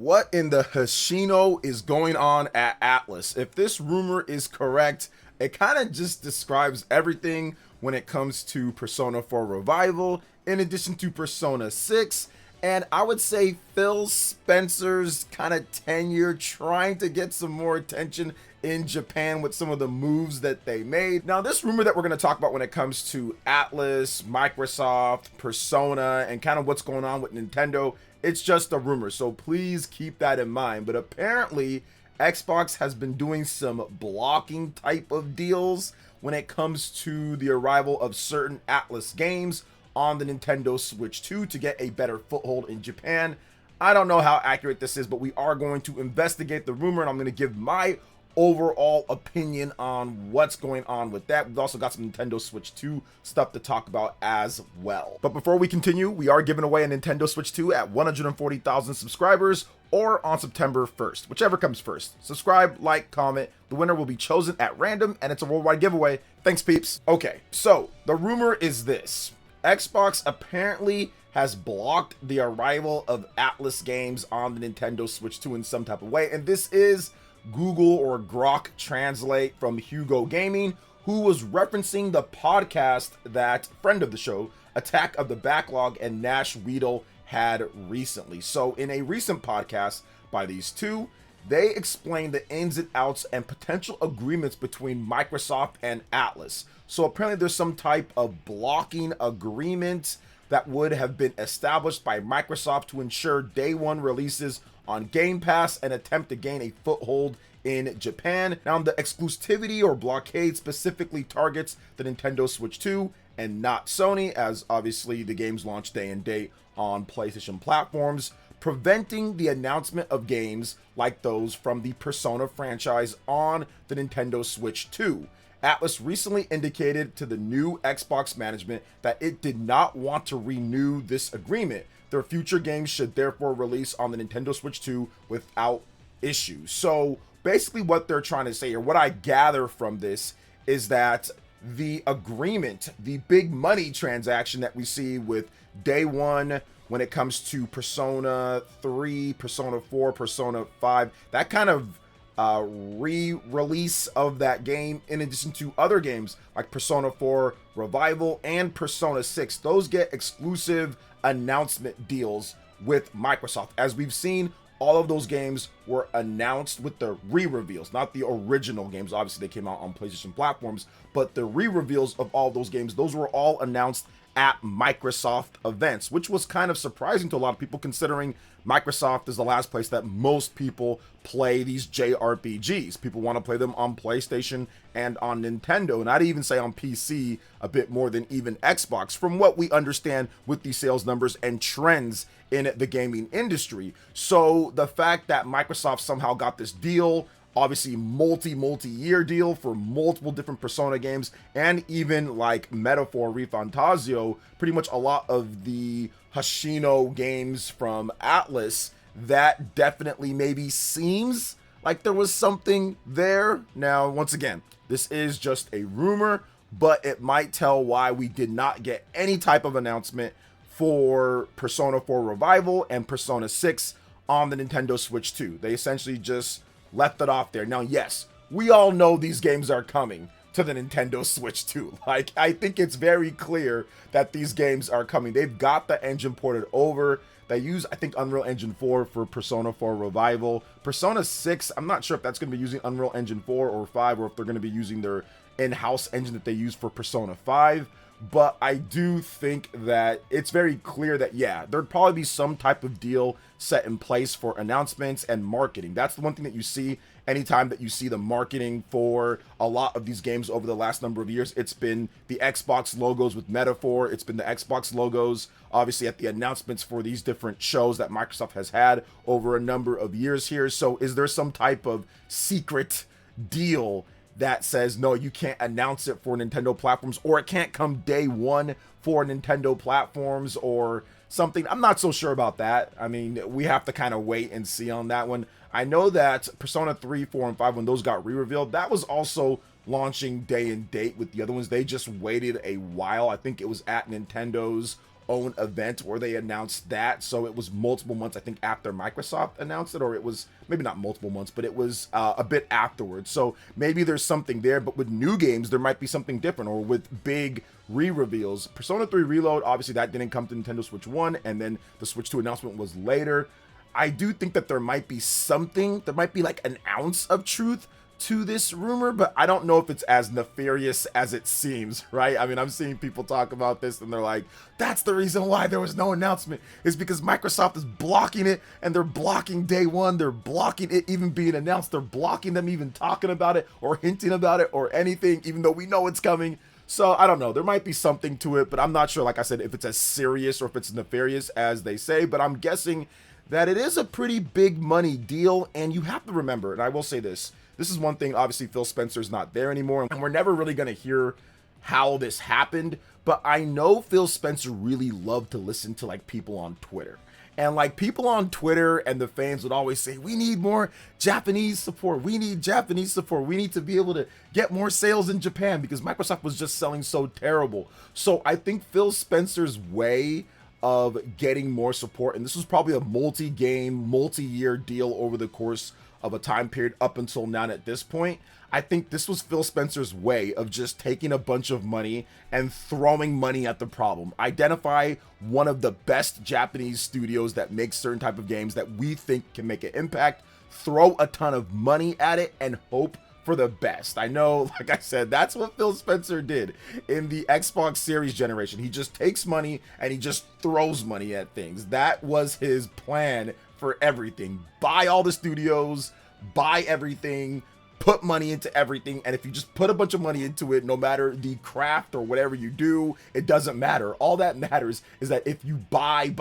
What in the Hashino is going on at Atlas? If this rumor is correct, it kind of just describes everything when it comes to Persona 4 Revival, in addition to Persona 6, and I would say Phil Spencer's kind of tenure trying to get some more attention in Japan with some of the moves that they made. Now, this rumor that we're going to talk about when it comes to Atlas, Microsoft, Persona, and kind of what's going on with Nintendo, it's just a rumor, so please keep that in mind. But apparently, Xbox has been doing some blocking type of deals when it comes to the arrival of certain Atlas games on the Nintendo Switch 2 to get a better foothold in Japan. I don't know how accurate this is, but we are going to investigate the rumor, and I'm going to give my overall opinion on what's going on with that. We've also got some Nintendo Switch 2 stuff to talk about as well. But before we continue, we are giving away a Nintendo Switch 2 at 140,000 subscribers or on September 1st, whichever comes first. Subscribe, like, comment. The winner will be chosen at random, and it's a worldwide giveaway. Thanks, peeps. Okay, so the rumor is this. Xbox apparently has blocked the arrival of Atlas games on the Nintendo Switch 2 in some type of way, and this is Google or Grok Translate from Hugo Gaming, who was referencing the podcast that friend of the show, Attack of the Backlog, and Nash Weedle had recently. So in a recent podcast by these two, they explained the ins and outs and potential agreements between Microsoft and Atlas. So apparently there's some type of blocking agreement that would have been established by Microsoft to ensure day one releases on Game Pass and attempt to gain a foothold in Japan. Now, the exclusivity or blockade specifically targets the Nintendo Switch 2 and not Sony, as obviously the games launch day and date on PlayStation platforms, preventing the announcement of games like those from the Persona franchise on the Nintendo Switch 2. Atlas recently indicated to the new Xbox management that it did not want to renew this agreement. Their future games should therefore release on the Nintendo Switch 2 without issues. So basically what they're trying to say, or what I gather from this, is that the agreement, the big money transaction that we see with day one when it comes to Persona 3, Persona 4, Persona 5, that kind of re-release of that game, in addition to other games like Persona 4 Revival and Persona 6, those get exclusive announcement deals with Microsoft. As we've seen, all of those games were announced with the re-reveals, not the original games. Obviously, they came out on PlayStation platforms, but the re-reveals of all those games, those were all announced at Microsoft events, which was kind of surprising to a lot of people, considering Microsoft is the last place that most people play these JRPGs. People want to play them on PlayStation and on Nintendo, and I'd even say on PC a bit more than even Xbox, from what we understand with these sales numbers and trends in the gaming industry. So the fact that Microsoft somehow got this deal, obviously multi-year deal for multiple different Persona games, and even like Metaphor Refantazio, pretty much a lot of the Hashino games from Atlas, that definitely maybe seems like there was something there. Now, once again, this is just a rumor, but it might tell why we did not get any type of announcement for Persona 4 Revival and Persona 6 on the Nintendo Switch 2. They essentially just left it off there. Now, yes, we all know these games are coming to the Nintendo Switch 2. Like, I think it's very clear that these games are coming. They've got the engine ported over. They use, I think, Unreal Engine 4 for Persona 4 Revival. Persona 6, I'm not sure if that's going to be using Unreal Engine 4 or 5, or if they're going to be using their in-house engine that they use for Persona 5. But I do think that it's very clear that, yeah, there'd probably be some type of deal set in place for announcements and marketing. That's the one thing that you see anytime that you see the marketing for a lot of these games over the last number of years. It's been the Xbox logos with Metaphor. It's been the Xbox logos, obviously, at the announcements for these different shows that Microsoft has had over a number of years here. So is there some type of secret deal that says, no, you can't announce it for Nintendo platforms, or it can't come day one for Nintendo platforms or something? I'm not so sure about that. I mean, we have to kind of wait and see on that one. I know that Persona 3, 4, and 5, when those got re-revealed, that was also launching day and date with the other ones. They just waited a while. I think it was at Nintendo's own event where they announced that. So it was multiple months, I think, after Microsoft announced it, or it was maybe not multiple months, but it was a bit afterwards. So maybe there's something there, but with new games, there might be something different, or with big re-reveals. Persona 3 Reload, obviously that didn't come to Nintendo Switch 1, and then the Switch 2 announcement was later. I do think that there might be something, there might be like an ounce of truth to this rumor, but I don't know if it's as nefarious as it seems, right? I mean, I'm seeing people talk about this and they're like, that's the reason why there was no announcement, is because Microsoft is blocking it, and they're blocking day one, they're blocking it even being announced, they're blocking them even talking about it or hinting about it or anything, even though we know it's coming. So I don't know, there might be something to it, but I'm not sure, like I said, if it's as serious or if it's nefarious as they say, but I'm guessing that it is a pretty big money deal. And you have to remember, and I will say this is one thing, obviously Phil Spencer's not there anymore, and we're never really going to hear how this happened, but I know Phil Spencer really loved to listen to like people on Twitter. And like people on Twitter and the fans would always say, we need more Japanese support. We need Japanese support. We need to be able to get more sales in Japan, because Microsoft was just selling so terrible. So I think Phil Spencer's way of getting more support, and this was probably a multi-game, multi-year deal over the course of a time period up until now. At this point, I think this was Phil Spencer's way of just taking a bunch of money and throwing money at the problem. Identify one of the best Japanese studios that makes certain type of games that we think can make an impact, throw a ton of money at it, and hope for the best. I know, like I said, that's what Phil Spencer did in the Xbox Series generation. He just takes money and he just throws money at things. That was his plan for everything. Buy all the studios, buy everything, put money into everything, and if you just put a bunch of money into it, no matter the craft or whatever you do, it doesn't matter. All that matters is that if you buy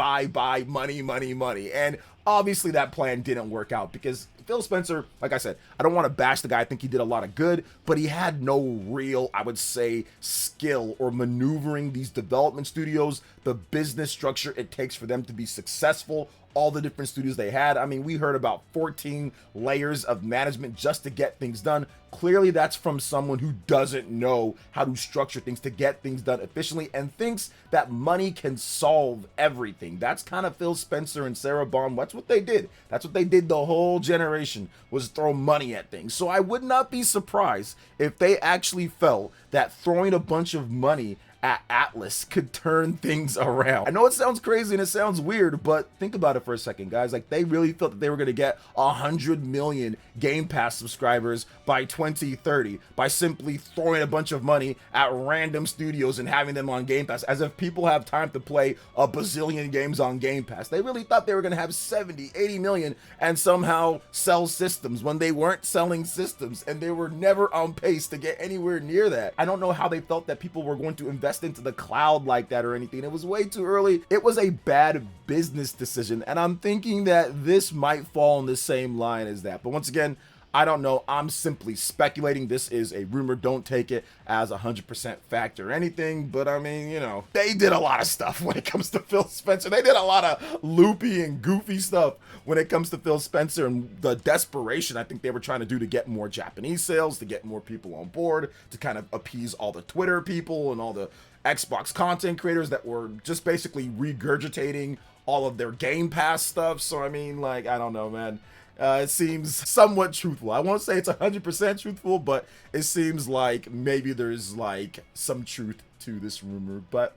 money, and obviously that plan didn't work out, because Phil Spencer, like I said, I don't want to bash the guy. I think he did a lot of good, but he had no real, I would say, skill or maneuvering these development studios, the business structure it takes for them to be successful, all the different studios they had. I mean, we heard about 14 layers of management just to get things done. Clearly, that's from someone who doesn't know how to structure things to get things done efficiently and thinks that money can solve everything. That's kind of Phil Spencer and Sarah Bond. That's what they did. That's what they did the whole generation, was throw money at things. So I would not be surprised if they actually felt that throwing a bunch of money at Atlas could turn things around. I know it sounds crazy and it sounds weird, but think about it for a second, guys. Like, they really felt that they were going to get 100 million Game Pass subscribers by 2030 by simply throwing a bunch of money at random studios and having them on Game Pass, as if people have time to play a bazillion games on Game Pass. They really thought they were going to have 70, 80 million and somehow sell systems when they weren't selling systems, and they were never on pace to get anywhere near that. I don't know how they felt that people were going to invest into the cloud like that or anything. It was way too early. It was a bad business decision, and I'm thinking that this might fall in the same line as that. But once again, I don't know. I'm simply speculating. This is a rumor. Don't take it as 100% fact or anything. But I mean, you know, they did a lot of stuff when it comes to Phil Spencer. They did a lot of loopy and goofy stuff when it comes to Phil Spencer, and the desperation I think they were trying to do to get more Japanese sales, to get more people on board, to kind of appease all the Twitter people and all the Xbox content creators that were just basically regurgitating all of their Game Pass stuff. So I mean, like, I don't know, man. It seems somewhat truthful. I won't say it's 100% truthful, but it seems like maybe there's like some truth to this rumor, but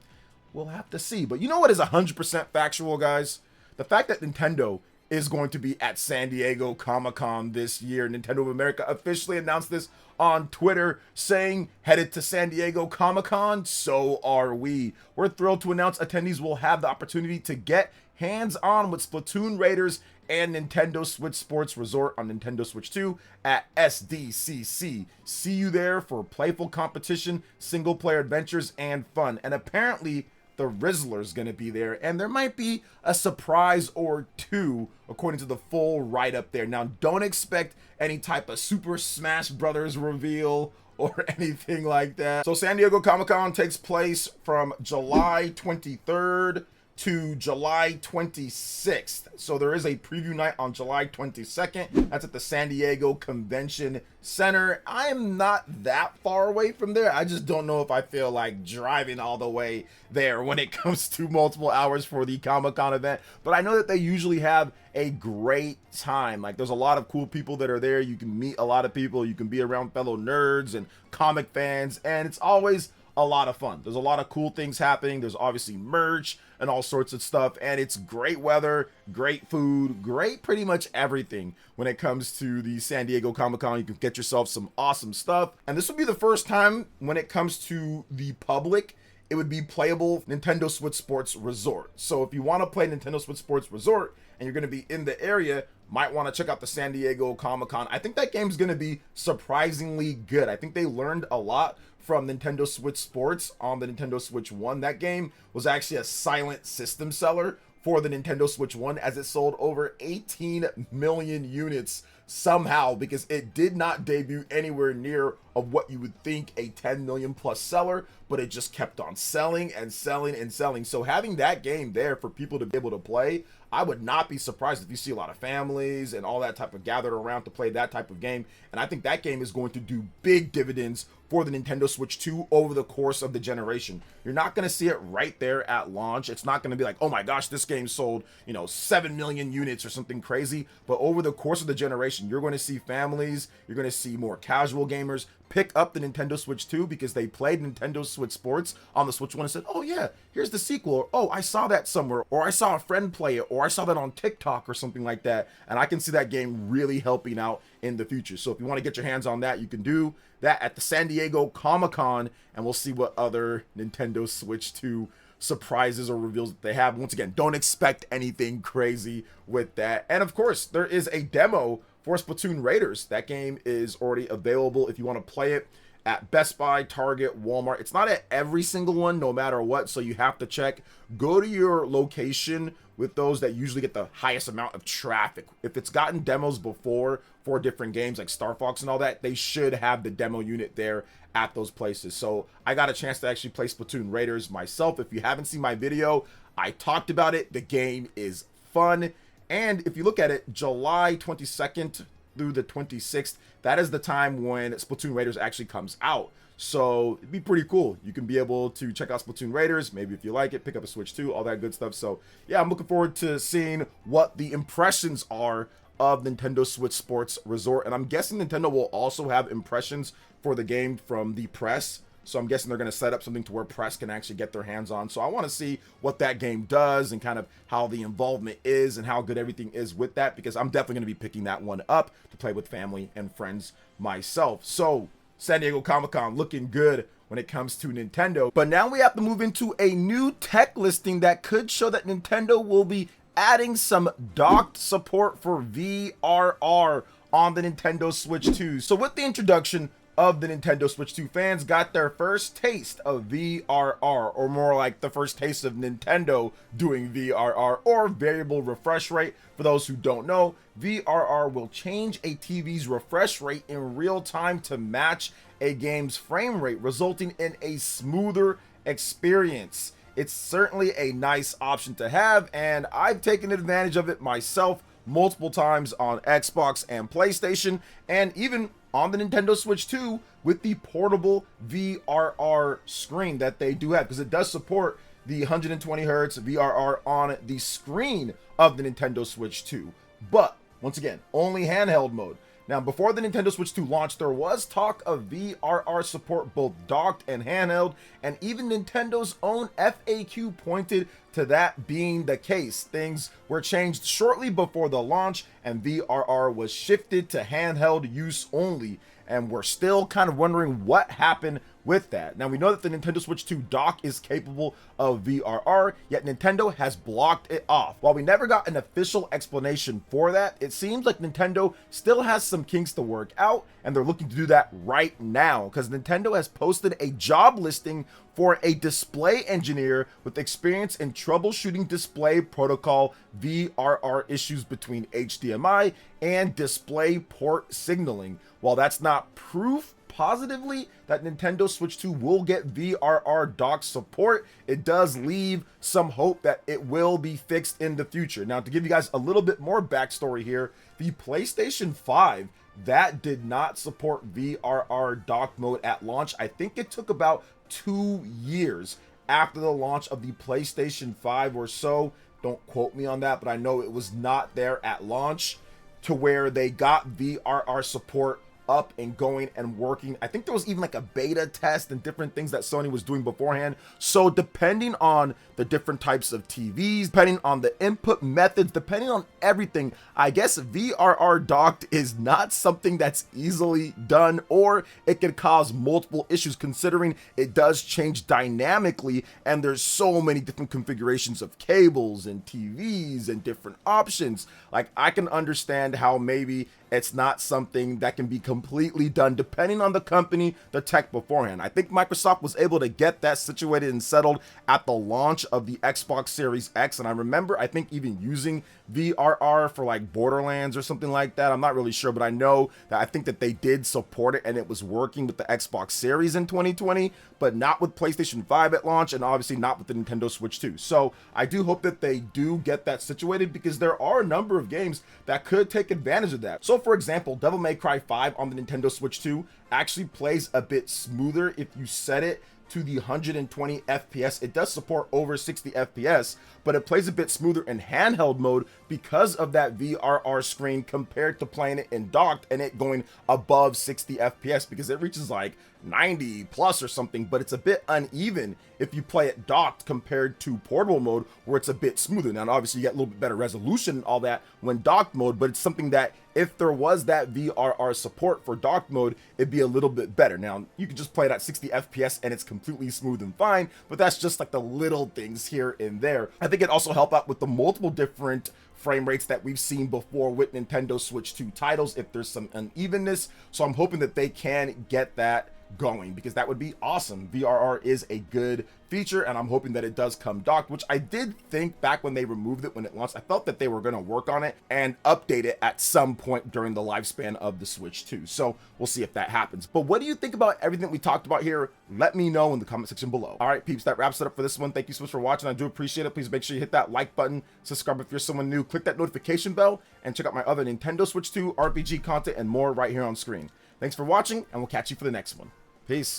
we'll have to see. But you know what is 100% factual, guys? The fact that Nintendo is going to be at San Diego Comic-Con this year. Nintendo of America officially announced this on Twitter, saying, headed to San Diego Comic-Con, so are we. We're thrilled to announce attendees will have the opportunity to get hands-on with Splatoon Raiders and Nintendo Switch Sports Resort on Nintendo Switch 2 at SDCC. See you there for playful competition, single-player adventures, and fun. And apparently, the Rizzler's going to be there, and there might be a surprise or two, according to the full write-up there. Now, don't expect any type of Super Smash Brothers reveal or anything like that. So San Diego Comic-Con takes place from July 23rd to July 26th. So there is a preview night on July 22nd. That's at the San Diego Convention Center. I am not that far away from there. I just don't know if I feel like driving all the way there when it comes to multiple hours for the Comic-Con event. But I know that they usually have a great time. Like, there's a lot of cool people that are there. You can meet a lot of people. You can be around fellow nerds and comic fans, and it's always a lot of fun. There's a lot of cool things happening. There's obviously merch and all sorts of stuff, and it's great weather, great food, great pretty much everything when it comes to the San Diego Comic-Con. You can get yourself some awesome stuff, and this will be the first time when it comes to the public it would be playable Nintendo Switch Sports Resort. So if you want to play Nintendo Switch Sports Resort and you're going to be in the area, might want to check out the San Diego Comic-Con. I think that game's going to be surprisingly good. I think they learned a lot from Nintendo Switch Sports on the Nintendo Switch 1. That game was actually a silent system seller for the Nintendo Switch 1, as it sold over 18 million units somehow, because it did not debut anywhere near of what you would think a 10 million plus seller, but it just kept on selling and selling and selling. So having that game there for people to be able to play, I would not be surprised if you see a lot of families and all that type of gathered around to play that type of game. And I think that game is going to do big dividends for the Nintendo Switch 2 over the course of the generation. You're not going to see it right there at launch. It's not going to be like, oh my gosh, this game sold, 7 million units or something crazy. But over the course of the generation, you're going to see families, you're going to see more casual gamers pick up the Nintendo Switch 2 because they played Nintendo Switch Sports on the Switch 1 and said, oh yeah, here's the sequel. Or, oh, I saw that somewhere. Or I saw a friend play it. Or I saw that on TikTok or something like that. And I can see that game really helping out in the future. So if you want to get your hands on that, you can do that at the San Diego Comic-Con, and we'll see what other Nintendo Switch 2 surprises or reveals that they have. Once again, don't expect anything crazy with that. And of course, there is a demo for Splatoon Raiders. That game is already available if you want to play it at Best Buy, Target, Walmart. It's not at every single one, no matter what, so you have to check. Go to your location with those that usually get the highest amount of traffic. If it's gotten demos before for different games like Star Fox and all that, they should have the demo unit there at those places. So I got a chance to actually play Splatoon Raiders myself. If you haven't seen my video, I talked about it. The game is fun. And if you look at it, July 22nd through the 26th, that is the time when Splatoon Raiders actually comes out. So it'd be pretty cool. You can be able to check out Splatoon Raiders. Maybe if you like it, pick up a Switch 2, all that good stuff. So yeah, I'm looking forward to seeing what the impressions are of Nintendo Switch Sports Resort. And I'm guessing Nintendo will also have impressions for the game from the press. So I'm guessing they're going to set up something to where press can actually get their hands on. So I want to see what that game does and kind of how the involvement is and how good everything is with that, because I'm definitely going to be picking that one up to play with family and friends myself. So San Diego Comic-Con looking good when it comes to Nintendo. But now we have to move into a new tech listing that could show that Nintendo will be adding some docked support for VRR on the Nintendo Switch 2. So with the introduction of the Nintendo Switch 2, fans got their first taste of VRR, or more like the first taste of Nintendo doing VRR, or variable refresh rate. For those who don't know, VRR will change a TV's refresh rate in real time to match a game's frame rate, resulting in a smoother experience. It's certainly a nice option to have, and I've taken advantage of it myself multiple times on Xbox and PlayStation, and even on the Nintendo Switch 2 with the portable VRR screen that they do have, because it does support the 120 Hertz VRR on the screen of the Nintendo Switch 2. But once again, only handheld mode. Now, before the Nintendo Switch 2 launched, there was talk of VRR support both docked and handheld, and even Nintendo's own FAQ pointed to that being the case. Things were changed shortly before the launch, and VRR was shifted to handheld use only, and we're still kind of wondering what happened with that. Now, we know that the Nintendo Switch 2 dock is capable of VRR, yet Nintendo has blocked it off. While we never got an official explanation for that, it seems like Nintendo still has some kinks to work out, and they're looking to do that right now, because Nintendo has posted a job listing for a display engineer with experience in troubleshooting display protocol VRR issues between HDMI and display port signaling. While that's not proof positively that Nintendo Switch 2 will get VRR dock support. It does leave some hope that it will be fixed in the future. Now, to give you guys a little bit more backstory here, the PlayStation 5, that did not support VRR dock mode at launch. I think it took about 2 years after the launch of the PlayStation 5 or so. Don't quote me on that, but I know it was not there at launch, to where they got VRR support up and going and working. I think there was even like a beta test and different things that Sony was doing beforehand. So depending on the different types of TVs, depending on the input methods, depending on everything, I guess VRR docked is not something that's easily done, or it can cause multiple issues, considering it does change dynamically and there's so many different configurations of cables and TVs and different options. Like, I can understand how maybe it's not something that can be completely done depending on the company, the tech beforehand. I think Microsoft was able to get that situated and settled at the launch of the Xbox Series X. And I remember, I think, even using VRR for like Borderlands or something like that. I'm not really sure, but I know that I think that they did support it and it was working with the Xbox Series in 2020, but not with PlayStation 5 at launch, and obviously not with the Nintendo Switch 2. So I do hope that they do get that situated, because there are a number of games that could take advantage of that. So for example, Devil May Cry 5 on the Nintendo Switch 2 actually plays a bit smoother if you set it to the 120 FPS. It does support over 60 FPS, but it plays a bit smoother in handheld mode because of that VRR screen, compared to playing it in docked and it going above 60 FPS, because it reaches like 90 plus or something, but it's a bit uneven if you play it docked compared to portable mode, where it's a bit smoother. Now, obviously, you get a little bit better resolution and all that when docked mode, but it's something that if there was that VRR support for docked mode, it'd be a little bit better. Now, you can just play it at 60 FPS and it's completely smooth and fine, but that's just like the little things here and there. I think it also helped out with the multiple different frame rates that we've seen before with Nintendo Switch 2 titles if there's some unevenness. So I'm hoping that they can get that going, because that would be awesome. VRR is a good feature, and I'm hoping that it does come docked, which I did think back when they removed it when it launched. I felt that they were going to work on it and update it at some point during the lifespan of the Switch 2. So we'll see if that happens. But what do you think about everything we talked about here? Let me know in the comment section below. All right, peeps, that wraps it up for this one. Thank you so much for watching. I do appreciate it. Please make sure you hit that like button, subscribe if you're someone new, click that notification bell, and check out my other Nintendo Switch 2 RPG content and more right here on screen. Thanks for watching, and we'll catch you for the next one. Peace.